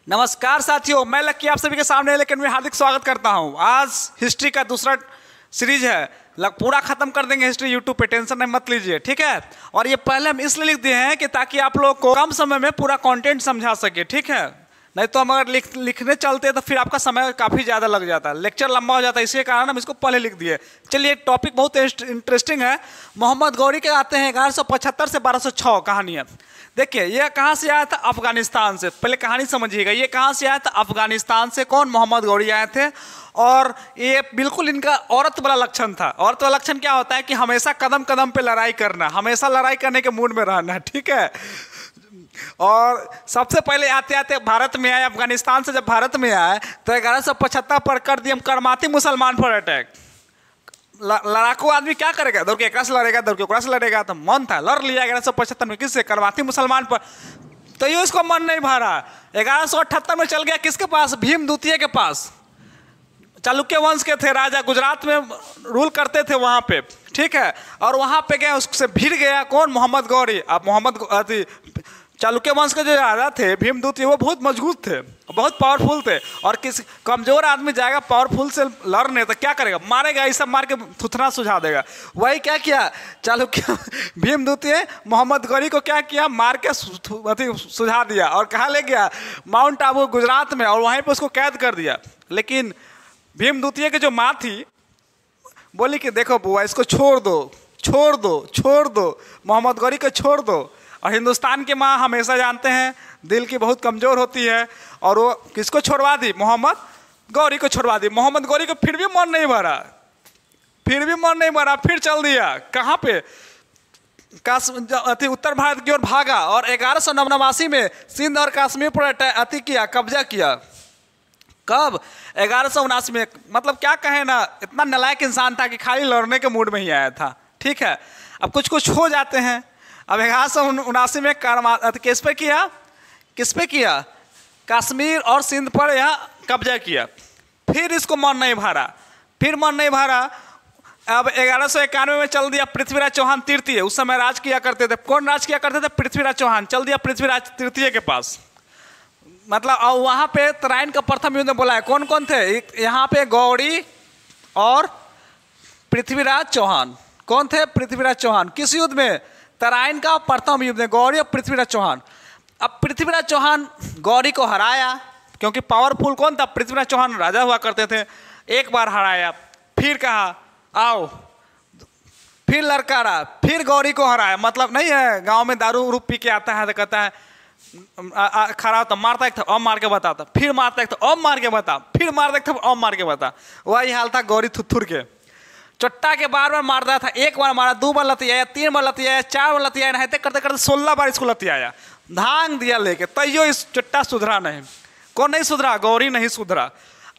नमस्कार साथियों, मैं लक्की आप सभी के सामने लेकिन मैं हार्दिक स्वागत करता हूं। आज हिस्ट्री का दूसरा सीरीज है, पूरा खत्म कर देंगे हिस्ट्री यूट्यूब पे, टेंशन नहीं मत लीजिए, ठीक है। और ये पहले हम इसलिए लिख दिए हैं कि ताकि आप लोग को कम समय में पूरा कंटेंट समझा सके, ठीक है। नहीं तो हम अगर लिखने चलते तो फिर आपका समय काफ़ी ज़्यादा लग जाता है, लेक्चर लंबा हो जाता है, इसी कारण हम इसको पहले लिख दिए। चलिए, टॉपिक बहुत इंटरेस्टिंग है। मोहम्मद गौरी के आते हैं 1175 से 1206 कहानियाँ। देखिए, ये कहाँ से आया था? अफगानिस्तान से। पहले कहानी समझिएगा, ये कहाँ से आया था? अफगानिस्तान से। कौन? मोहम्मद गौरी आए थे। और ये बिल्कुल इनका औरत वाला लक्षण था। औरत वाला लक्षण क्या होता है कि हमेशा कदम कदम पे लड़ाई करना, हमेशा लड़ाई करने के मूड में रहना, ठीक है। और सबसे पहले आते आते भारत में आए। अफगानिस्तान से जब भारत में आए तो 1175 पर कर दिए करमाती मुसलमान पर अटैक। लड़ाकू आदमी क्या करेगा? दौड़ के एक से लड़ेगा, दौड़ के एक से लड़ेगा। तो मन था, लड़ लिया 1175 में। किससे? करमाती मुसलमान पर। तो ये इसको मन नहीं भरा। 1178 में चल गया किसके पास? भीम द्वितीय के पास। चालुक्य वंश के थे राजा, गुजरात में रूल करते थे वहाँ पे, ठीक है। और वहाँ पे गए, उससे भिड़ गया कौन? मोहम्मद गौरी। अब मोहम्मद चालुक्य वंश के जो राजा थे भीम द्वितीय, वो बहुत मजबूत थे, बहुत पावरफुल थे। और किस कमजोर आदमी जाएगा पावरफुल से लड़ने तो क्या करेगा? मारेगा, ये सब मार के थुथना सुझा देगा। वही क्या किया चालुक्य भीम द्वितीय मोहम्मद गौरी को क्या किया? मार के सुझा दिया। और कहाँ ले गया? माउंट आबू, गुजरात में। और वहीं पर उसको कैद कर दिया। लेकिन भीम द्वितीय की जो माँ थी बोली कि देखो बुआ, इसको छोड़ दो, छोड़ दो, छोड़ दो, मोहम्मद गौरी को छोड़ दो। और हिंदुस्तान की माँ हमेशा जानते हैं दिल की बहुत कमज़ोर होती है। और वो किसको छोड़वा दी? मोहम्मद गौरी को छोड़वा दी। मोहम्मद गौरी को फिर भी मन नहीं भरा, फिर भी मन नहीं भरा। फिर चल दिया कहाँ पे? उत्तर भारत की ओर भागा। और 1189 में सिंध और कश्मीर पर कब्जा किया। कब? 1179 में। मतलब क्या कहें ना, इतना नालायक इंसान था कि खाली लड़ने के मूड में ही आया था, ठीक है। अब कुछ कुछ हो जाते हैं। अब 1179 में किस पे किया? किस पे किया? कश्मीर और सिंध पर यहाँ कब्जा किया। फिर इसको मन नहीं भरा, फिर मन नहीं भरा। अब 1191 में चल दिया पृथ्वीराज चौहान तृतीय। उस समय राज किया करते थे। कौन राज किया करते थे? पृथ्वीराज चौहान। चल दिया पृथ्वीराज तृतीय के पास। मतलब वहाँ पे तराइन का प्रथम युद्ध बोला है। कौन कौन थे यहाँ पे? गौरी और पृथ्वीराज चौहान। कौन थे? पृथ्वीराज चौहान। किस युद्ध में? तराइन का प्रथम युद्ध में, गौरी और पृथ्वीराज चौहान। अब पृथ्वीराज चौहान गौरी को हराया, क्योंकि पावरफुल कौन था? पृथ्वीराज चौहान राजा हुआ करते थे। एक बार हराया, फिर कहा आओ, फिर लड़कारा, फिर गौरी को हराया। मतलब नहीं है गांव में दारू उरू पी के आता है तो कहता है खड़ा होता, मारता एक था अब मार के बताता, फिर मारता एक था अब मार के बता, फिर मारता एक था अब मार के बता। वही हाल था गौरी थुथुर के। चट्टा के बार बार मारता था। एक बार मारा, 2 बार लतियाया, 3 बार लतियाया, 4 बार लतियाया, नहाते करते करते 16 बार इसको लतियाया, धांग दिया लेके। तैयो इस चट्टा सुधरा नहीं। कौन नहीं सुधरा? गौरी नहीं सुधरा।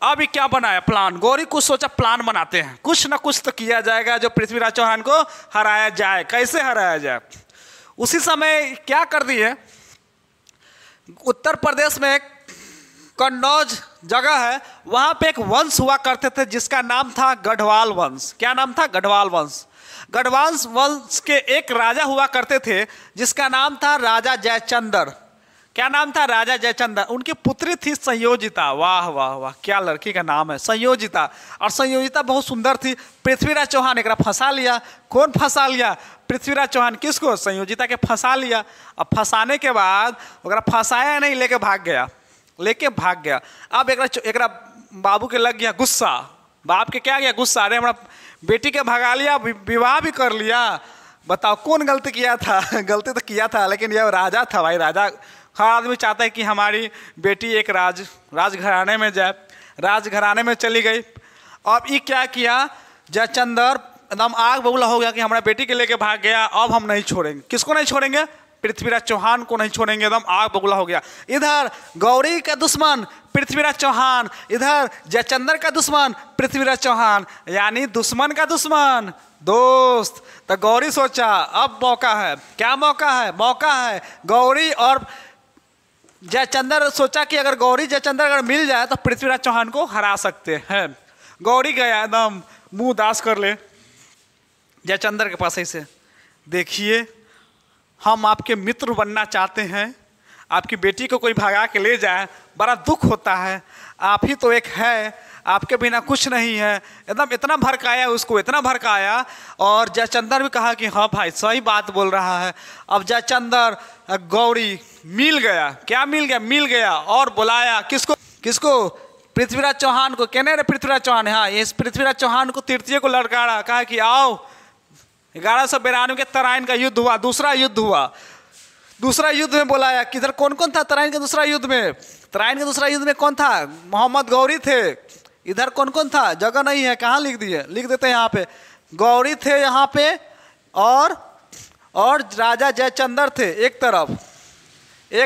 अब क्या बनाया? प्लान। गौरी कुछ सोचा, प्लान बनाते हैं, कुछ ना कुछ तो किया जाएगा जो पृथ्वीराज चौहान को हराया जाए। कैसे हराया जाए? उसी समय क्या कर दिए, उत्तर प्रदेश में एक कन्नौज जगह है, वहाँ पे एक वंश हुआ करते थे जिसका नाम था गढ़वाल वंश। क्या नाम था? गढ़वाल वंश। गढ़वाल वंश के एक राजा हुआ करते थे जिसका नाम था राजा जयचंद्र। क्या नाम था? राजा जयचंद्र। उनकी पुत्री थी संयोजिता। वाह वाह वाह, क्या लड़की का नाम है, संयोजिता। और संयोजिता बहुत सुंदर थी। पृथ्वीराज चौहान एक फंसा लिया। कौन फंसा लिया? पृथ्वीराज चौहान। किसको? संयोजिता के फंसा लिया। अब फंसाने के बाद ओकरा फंसाया नहीं, लेके भाग गया, लेके भाग गया। अब एकरा बाबू के लग गया गुस्सा। बाप के क्या गया? गुस्सा। अरे हमारा बेटी के भगा लिया, विवाह भी कर लिया। बताओ कौन गलती किया था? गलती तो किया था, लेकिन यह राजा था भाई। राजा हर आदमी चाहता है कि हमारी बेटी एक राजघराने में जाए। राजघराने में चली गई। अब ये क्या किया? जयचंद्र एकदम आग बबूला हो गया कि हमारा बेटी के लेके भाग गया, अब हम नहीं छोड़ेंगे। किसको नहीं छोड़ेंगे? पृथ्वीराज चौहान को नहीं छोड़ेंगे। एकदम आग बबूला हो गया। इधर गौरी का दुश्मन पृथ्वीराज चौहान, इधर जयचंद्र का दुश्मन पृथ्वीराज चौहान, यानी दुश्मन का दुश्मन दोस्त। तो गौरी सोचा अब मौका है। क्या मौका है? मौका है गौरी और जयचंद्र सोचा कि अगर गौरी जयचंद्र अगर मिल जाए तो पृथ्वीराज चौहान को हरा सकते हैं। गौरी गया एकदम मुंह दास कर ले जयचंद्र के पास ऐसे, देखिए हम आपके मित्र बनना चाहते हैं, आपकी बेटी को कोई भगा के ले जाए, बड़ा दुख होता है। आप ही तो एक है, आपके बिना कुछ नहीं है। एकदम इतना भड़काया उसको, इतना भड़काया। और जयचंद्र भी कहा कि हाँ भाई सही बात बोल रहा है। अब जयचंद्र गौरी मिल गया, क्या मिल गया, मिल गया और बुलाया किसको, किसको, पृथ्वीराज चौहान को। कहने रे पृथ्वीराज चौहान, हाँ इस पृथ्वीराज चौहान को तृतीय को लड़काड़ा, कहा कि आओ। 1192 के तराइन का युद्ध हुआ, दूसरा युद्ध हुआ। दूसरा युद्ध में बुलाया, किधर कौन कौन था तराइन के दूसरा युद्ध में? तराइन के दूसरा युद्ध में कौन था? मोहम्मद गौरी थे। इधर कौन कौन था? जगह नहीं है, कहाँ लिख दिए, लिख देते हैं यहाँ पे। गौरी थे यहाँ पे, और राजा जयचंद्र थे एक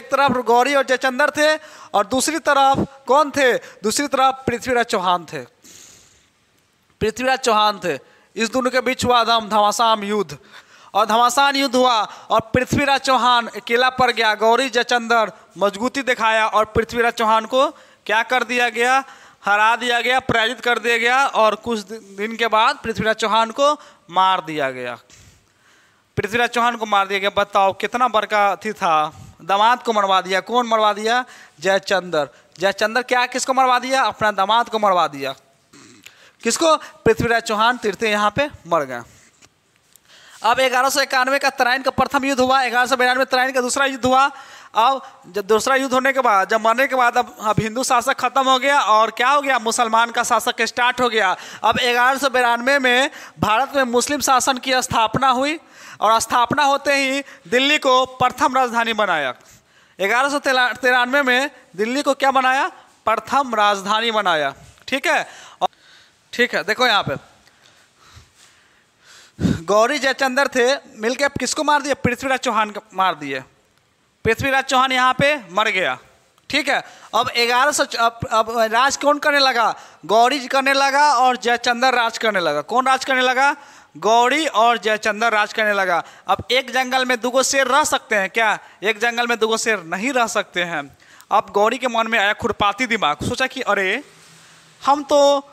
तरफ गौरी और जयचंद्र थे, और दूसरी तरफ कौन थे? दूसरी तरफ पृथ्वीराज चौहान थे। पृथ्वीराज चौहान थे। इस दोनों के बीच हुआ घमासान युद्ध, और घमासान युद्ध हुआ और पृथ्वीराज चौहान अकेला पड़ गया। गौरी जयचंद्र मजबूती दिखाया और पृथ्वीराज चौहान को क्या कर दिया गया? हरा दिया गया, पराजित कर दिया गया। और कुछ दिन के बाद पृथ्वीराज चौहान को मार दिया गया। पृथ्वीराज चौहान को मार दिया गया। बताओ कितना बड़का अथी था। दामाद को मरवा दिया। कौन मरवा दिया? जयचंद्र। जयचंद्र क्या किसको मरवा दिया? अपना दामाद को मरवा दिया। किसको? पृथ्वीराज चौहान तृतीय यहाँ पे मर गए। अब 1191 का तराइन का प्रथम युद्ध हुआ। 1192 तराइन का दूसरा युद्ध हुआ। अब जब दूसरा युद्ध होने के बाद, जब मरने के बाद, अब हिंदू शासक खत्म हो गया और क्या हो गया? मुसलमान का शासक स्टार्ट हो गया। अब 1192 में भारत में मुस्लिम शासन की स्थापना हुई, और स्थापना होते ही दिल्ली को प्रथम राजधानी बनाया। 1193 में दिल्ली को क्या बनाया? प्रथम राजधानी बनाया। ठीक है, ठीक है। देखो यहाँ पे गौरी जयचंद्र थे, मिलके किसको मार दिया? पृथ्वीराज चौहान को मार दिए। पृथ्वीराज चौहान यहाँ पे मर गया। ठीक है, अब 1100 अब राज कौन करने लगा? गौरी करने लगा और जयचंद्र राज करने लगा। कौन राज करने लगा? गौरी और जयचंद्र राज करने लगा। अब एक जंगल में दुगो शेर रह सकते हैं क्या? एक जंगल में दुगो शेर नहीं रह सकते हैं। अब गौरी के मन में आया खुरपाती दिमाग, सोचा कि अरे हम तो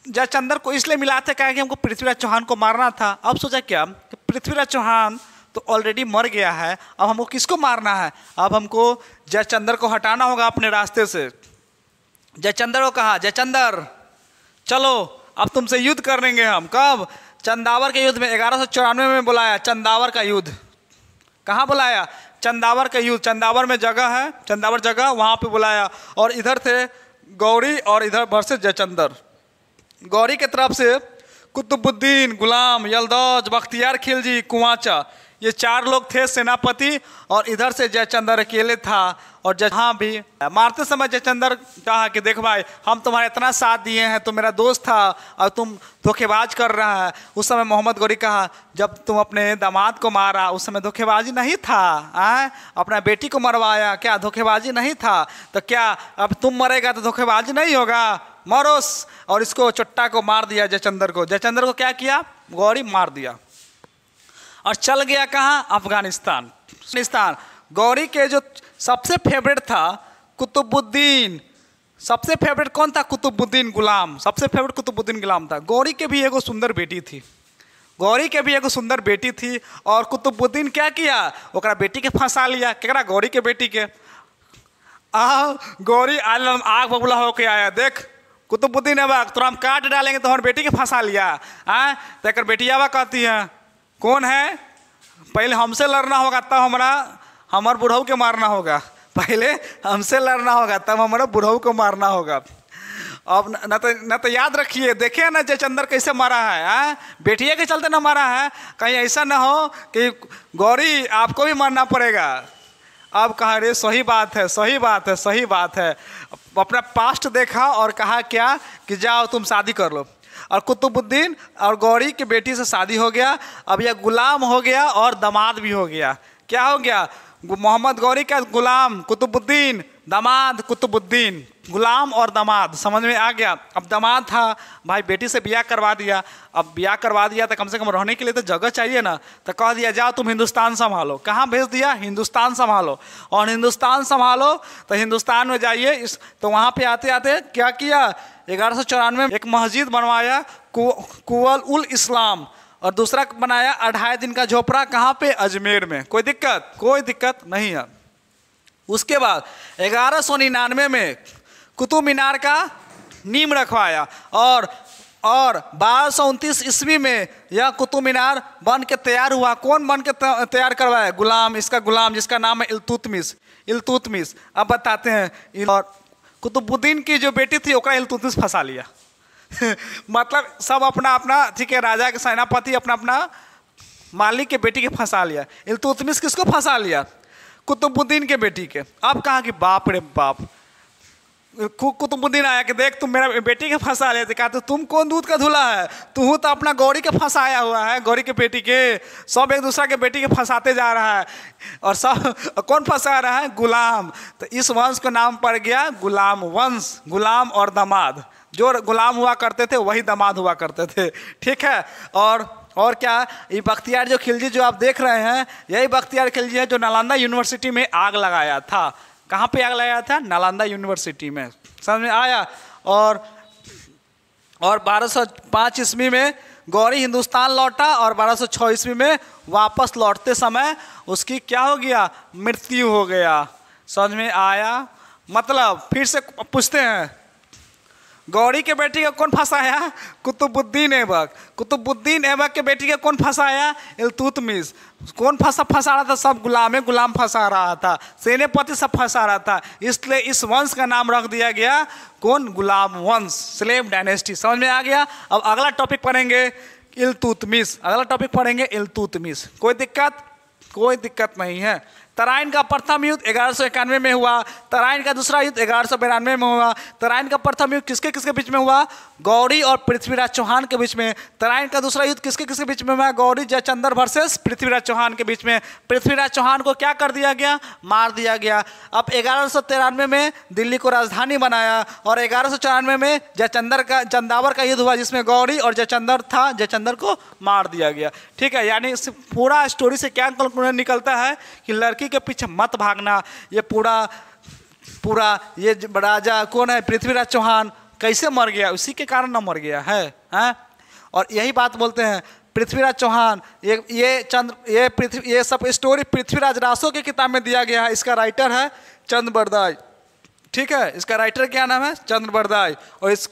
जयचंद्र को इसलिए मिलाते क्या कि हमको पृथ्वीराज चौहान को मारना था। अब सोचा क्या कि पृथ्वीराज चौहान तो ऑलरेडी मर गया है, अब हमको किसको मारना है? अब हमको जयचंद्र को हटाना होगा अपने रास्ते से। जयचंद्र को कहा, जयचंद्र चलो अब तुमसे युद्ध करेंगे हम। कब? चंदावर के युद्ध में। 1194 में बुलाया चंदावर का युद्ध। कहाँ बुलाया? चंदावर का युद्ध। चंदावर में जगह है, चंदावर जगह, वहाँ पे बुलाया। और इधर थे गौरी और इधर भर से जयचंद्र। गौरी के तरफ से कुतुबुद्दीन, गुलाम, यलदौज, बख्तियार खिलजी, कुंवाचा, ये 4 लोग थे सेनापति। और इधर से जयचंद्र अकेले था। और जहाँ भी मारते समय जयचंद्र कहा कि देख भाई हम तुम्हारा इतना साथ दिए हैं, तुम मेरा दोस्त था और तुम धोखेबाज कर रहा है। उस समय मोहम्मद गौरी कहा जब तुम अपने दामाद को मारा उस समय धोखेबाजी नहीं था? अपना बेटी को मरवाया, क्या धोखेबाजी नहीं था? तो क्या अब तुम मरेगा तो धोखेबाजी नहीं होगा? मरोस। और इसको चुट्टा को मार दिया जयचंद्र को। जयचंद्र को क्या किया? गौरी मार दिया और चल गया कहाँ? अफगानिस्तान। गौरी के जो सबसे फेवरेट था कुतुबुद्दीन। सबसे फेवरेट कौन था? कुतुबुद्दीन गुलाम। सबसे फेवरेट कुतुबुद्दीन गुलाम था। गौरी के भी एगो सुंदर बेटी थी। गौरी के भी एगो सुंदर बेटी थी। और कुतुबुद्दीन क्या किया? ओकरा बेटी के फंसा लिया। केकरा? गौरी के बेटी के। गौरी आग बबूला होके आया, देख कुतुबुद्दीन अब तो हम काट डालेंगे, तो हमारी बेटी के फंसा लिया। तो बेटियावा कहती है कौन है? पहले हमसे लड़ना होगा तब हमारे बुढ़ऊ के मारना होगा। पहले हमसे लड़ना होगा तब हमारे बुढ़ऊ को मारना होगा। अब न तो याद रखिए, देखिए ना जयचंद्र कैसे मारा है। बेटिया के चलते ना मारा है, कहीं ऐसा ना हो कि गौरी आपको भी मारना पड़ेगा। अब कहा रे सही बात है, सही बात है, सही बात है। अपना पास्ट देखा और कहा क्या कि जाओ तुम शादी कर लो। और कुतुबुद्दीन और गौरी की बेटी से शादी हो गया। अब यह गुलाम हो गया और दामाद भी हो गया। क्या हो गया? मोहम्मद गौरी का गुलाम कुतुबुद्दीन, दामाद कुतुबुद्दीन। गुलाम और दामाद समझ में आ गया। अब दामाद था भाई, बेटी से ब्याह करवा दिया। अब ब्याह करवा दिया तो कम से कम रहने के लिए तो जगह चाहिए ना। तो कह दिया जाओ तुम हिंदुस्तान संभालो। कहाँ भेज दिया? हिंदुस्तान संभालो। और हिंदुस्तान संभालो तो हिंदुस्तान में जाइए। तो वहाँ पे आते आते क्या किया? 1194 में एक मस्जिद बनवाया कुवल उल इस्लाम। और दूसरा बनाया 28 दिन का झोपड़ा। कहाँ पे? अजमेर में। कोई दिक्कत? कोई दिक्कत नहीं है। उसके बाद 1199 में कुतुब मीनार का नींव रखवाया और 1229 ईस्वी में यह कुतुब मीनार बन के तैयार हुआ। कौन बन के तैयार करवाया? गुलाम, इसका गुलाम जिसका नाम है इल्तुतमिश। अब बताते हैं। और कुतुबुद्दीन की जो बेटी थी ओकरा इल्तुतमिश फंसा लिया मतलब सब अपना अपना, ठीक है, राजा के सेनापति अपना अपना मालिक के बेटी के फंसा लिया। इल्तुतमिश किसको फंसा लिया? कुतुबुद्दीन के बेटी के। अब कहा कि बाप रे बाप, कुतुबुद्दीन आया कि देख तुम मेरा बेटी के फंसा लेते। कहा तो तुम कौन दूध का धुला है, तू तो अपना गौरी के फंसाया हुआ है, गौरी के बेटी के। सब एक दूसरा के बेटी के फंसाते जा रहा है और सब कौन फंसा रहा है? गुलाम। तो इस वंश का नाम पड़ गया गुलाम वंश। गुलाम और दामाद, जो गुलाम हुआ करते थे वही दामाद हुआ करते थे, ठीक है। और क्या, ये बख्तियार जो खिलजी जो आप देख रहे हैं, यही बख्तियार खिलजी है जो नालंदा यूनिवर्सिटी में आग लगाया था। कहाँ पे आग लगाया था? नालंदा यूनिवर्सिटी में। समझ में आया? और 1205 ईस्वी में गौरी हिंदुस्तान लौटा और 1206 ईस्वी में वापस लौटते समय उसकी क्या हो गया? मृत्यु हो गया। समझ में आया? मतलब फिर से पूछते हैं, गौरी के बेटी को कौन फंसाया? कुतुबुद्दीन ऐबक। कुतुबुद्दीन ऐबक के बेटी को कौन फंसाया? इल्तुतमिश। कौन फंसा रहा था? सब गुलाम फंसा रहा था, सेनापति सब फंसा रहा था। इसलिए इस वंश का नाम रख दिया गया कौन? गुलाम वंश, स्लेव डायनेस्टी। समझ में आ गया? अब अगला टॉपिक पढ़ेंगे इल्तुतमिश। अगला टॉपिक पढ़ेंगे इल्तुतमिश। कोई दिक्कत नहीं है। तराइन का प्रथम युद्ध 1191 में हुआ। तराइन का दूसरा युद्ध 1192 में हुआ। तराइन का प्रथम युद्ध किसके किसके बीच में हुआ? गौरी और पृथ्वीराज चौहान के बीच में। तराइन का दूसरा युद्ध किसके किसके बीच में हुआ? गौरी जयचंद्र वर्सेस पृथ्वीराज चौहान के बीच में। पृथ्वीराज चौहान को क्या कर दिया गया? मार दिया गया। अब 1193 में दिल्ली को राजधानी बनाया और 1194 में चंदावर का युद्ध हुआ जिसमें गौरी और जयचंद्र था, जयचंद्र को मार दिया गया, ठीक है। यानी इस पूरा स्टोरी से क्या कंक्लूजन निकलता है कि लड़की के पीछे मत भागना। ये पूरा ये राजा कौन है? पृथ्वीराज चौहान। कैसे मर गया? उसी के कारण ना मर गया है, हैं? और यही बात बोलते हैं पृथ्वीराज चौहान। ये सब स्टोरी पृथ्वीराज रासो की किताब में दिया गया है। इसका राइटर है चंद बरदाई, ठीक है। इसका राइटर क्या नाम है? चंद बरदाई। और इस